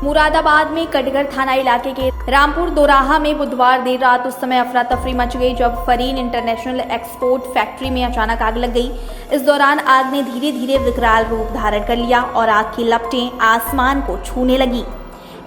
मुरादाबाद में कटघर थाना इलाके के रामपुर दोराहा में बुधवार देर रात उस समय अफरा तफरी मच गई जब फरीन इंटरनेशनल एक्सपोर्ट फैक्ट्री में अचानक आग लग गई। इस दौरान आग ने धीरे धीरे विकराल रूप धारण कर लिया और आग की लपटें आसमान को छूने लगी।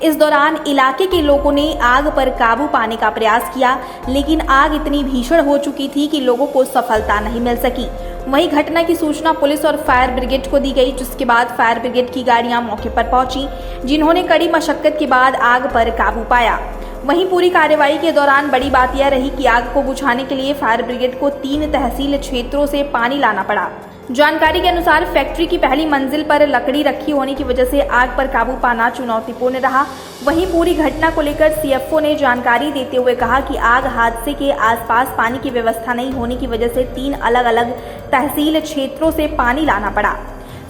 इस दौरान इलाके के लोगों ने आग पर काबू पाने का प्रयास किया, लेकिन आग इतनी भीषण हो चुकी थी कि लोगों को सफलता नहीं मिल सकी। वहीं घटना की सूचना पुलिस और फायर ब्रिगेड को दी गई, जिसके बाद फायर ब्रिगेड की गाड़ियां मौके पर पहुंची, जिन्होंने कड़ी मशक्कत के बाद आग पर काबू पाया। वहीं पूरी कार्रवाई के दौरान बड़ी बात यह रही कि आग को बुझाने के लिए फायर ब्रिगेड को 3 तहसील क्षेत्रों से पानी लाना पड़ा। जानकारी के अनुसार फैक्ट्री की पहली मंजिल पर लकड़ी रखी होने की वजह से आग पर काबू पाना चुनौतीपूर्ण रहा। वहीं पूरी घटना को लेकर सीएफओ ने जानकारी देते हुए कहा कि आग हादसे के आसपास पानी की व्यवस्था नहीं होने की वजह से 3 अलग अलग तहसील क्षेत्रों से पानी लाना पड़ा।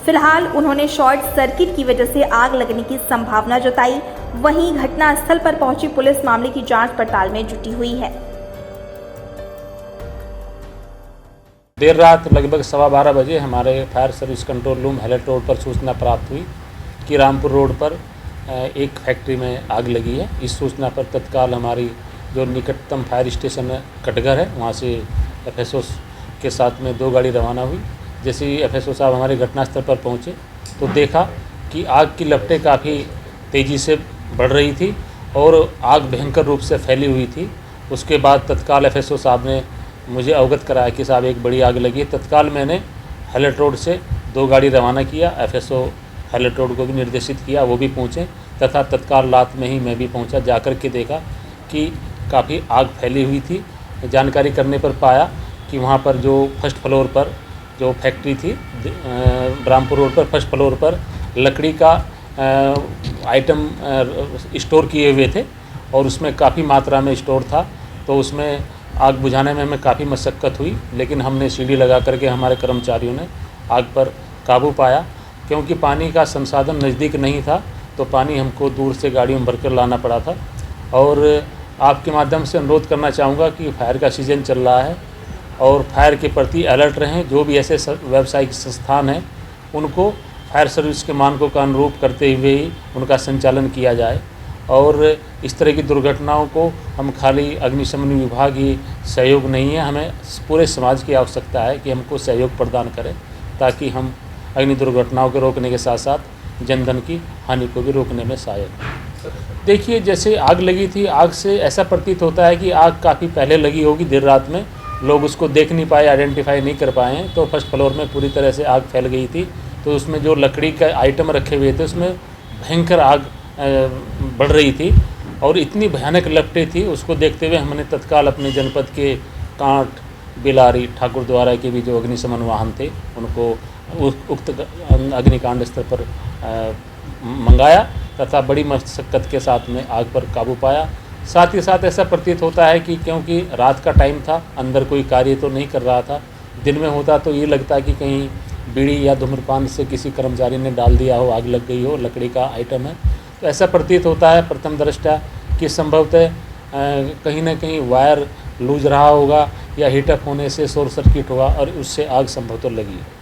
फिलहाल उन्होंने शॉर्ट सर्किट की वजह से आग लगने की संभावना जताई। वहीं घटनास्थल पर पहुंची पुलिस मामले की जांच पड़ताल में जुटी हुई है। देर रात लगभग 12:15 बजे हमारे fire service control room Hallett road पर सूचना प्राप्त हुई कि रामपुर रोड पर एक फैक्ट्री में आग लगी है। इस सूचना पर तत्काल हमारी जो निकटतम फायर स्टेशन कटघर है, वहाँ से एफएसओ के साथ में 2 गाड़ी रवाना हुई। जैसे ही एफएसओ साहब हमारे घटनास्थल पर पहुँचे तो देखा कि आग की लपटें काफ़ी तेज़ी से बढ़ रही थी और आग भयंकर रूप से फैली हुई थी। उसके बाद तत्काल एफएसओ साहब ने मुझे अवगत कराया कि साहब एक बड़ी आग लगी है। तत्काल मैंने हैलेट रोड से 2 गाड़ी रवाना किया, एफएसओ हैलेट रोड को भी निर्देशित किया, वो भी पहुँचे तथा तत्काल रात में ही मैं भी पहुँचा। जाकर के देखा कि काफ़ी आग फैली हुई थी। जानकारी करने पर पाया कि वहाँ पर जो फर्स्ट फ्लोर पर जो फैक्ट्री थी रामपुर रोड पर फर्स्ट फ्लोर पर लकड़ी का आइटम स्टोर किए हुए थे और उसमें काफ़ी मात्रा में स्टोर था। तो उसमें आग बुझाने में हमें काफ़ी मशक्क़त हुई, लेकिन हमने सीढ़ी लगा करके हमारे कर्मचारियों ने आग पर काबू पाया। क्योंकि पानी का संसाधन नज़दीक नहीं था तो पानी हमको दूर से गाड़ियों में भरकर लाना पड़ा था। और आपके माध्यम से अनुरोध करना चाहूँगा कि फायर का सीज़न चल रहा है और फायर के प्रति अलर्ट रहें। जो भी ऐसे व्यावसायिक संस्थान हैं उनको फायर सर्विस के मानकों का अनुरूप करते हुए ही उनका संचालन किया जाए। और इस तरह की दुर्घटनाओं को हम खाली अग्निशमन विभाग ही सहयोग नहीं है, हमें पूरे समाज की आवश्यकता है कि हमको सहयोग प्रदान करें ताकि हम अग्नि दुर्घटनाओं को रोकने के साथ साथ जनधन की हानि को भी रोकने में सहायक हों। देखिए, जैसे आग लगी थी, आग से ऐसा प्रतीत होता है कि आग काफ़ी पहले लगी होगी, देर रात में लोग उसको देख नहीं पाए, आइडेंटिफाई नहीं कर पाए हैं। तो फर्स्ट फ्लोर में पूरी तरह से आग फैल गई थी। तो उसमें जो लकड़ी का आइटम रखे हुए थे उसमें भयंकर आग बढ़ रही थी और इतनी भयानक लपटें थी। उसको देखते हुए हमने तत्काल अपने जनपद के कांट, बिलारी, ठाकुर द्वारा के भी जो अग्निशमन वाहन थे उनको उक्त अग्निकांड स्थल पर मंगाया तथा बड़ी मशक्क़त के साथ में आग पर काबू पाया। साथ ही साथ ऐसा प्रतीत होता है कि क्योंकि रात का टाइम था, अंदर कोई कार्य तो नहीं कर रहा था। दिन में होता तो ये लगता कि कहीं बीड़ी या धूम्रपान से किसी कर्मचारी ने डाल दिया हो, आग लग गई हो, लकड़ी का आइटम है। तो ऐसा प्रतीत होता है प्रथम दृष्टया कि संभवतः कहीं ना कहीं वायर लूज रहा होगा या हीटअप होने से शॉर्ट सर्किट हुआ और उससे आग संभवतः लगी है।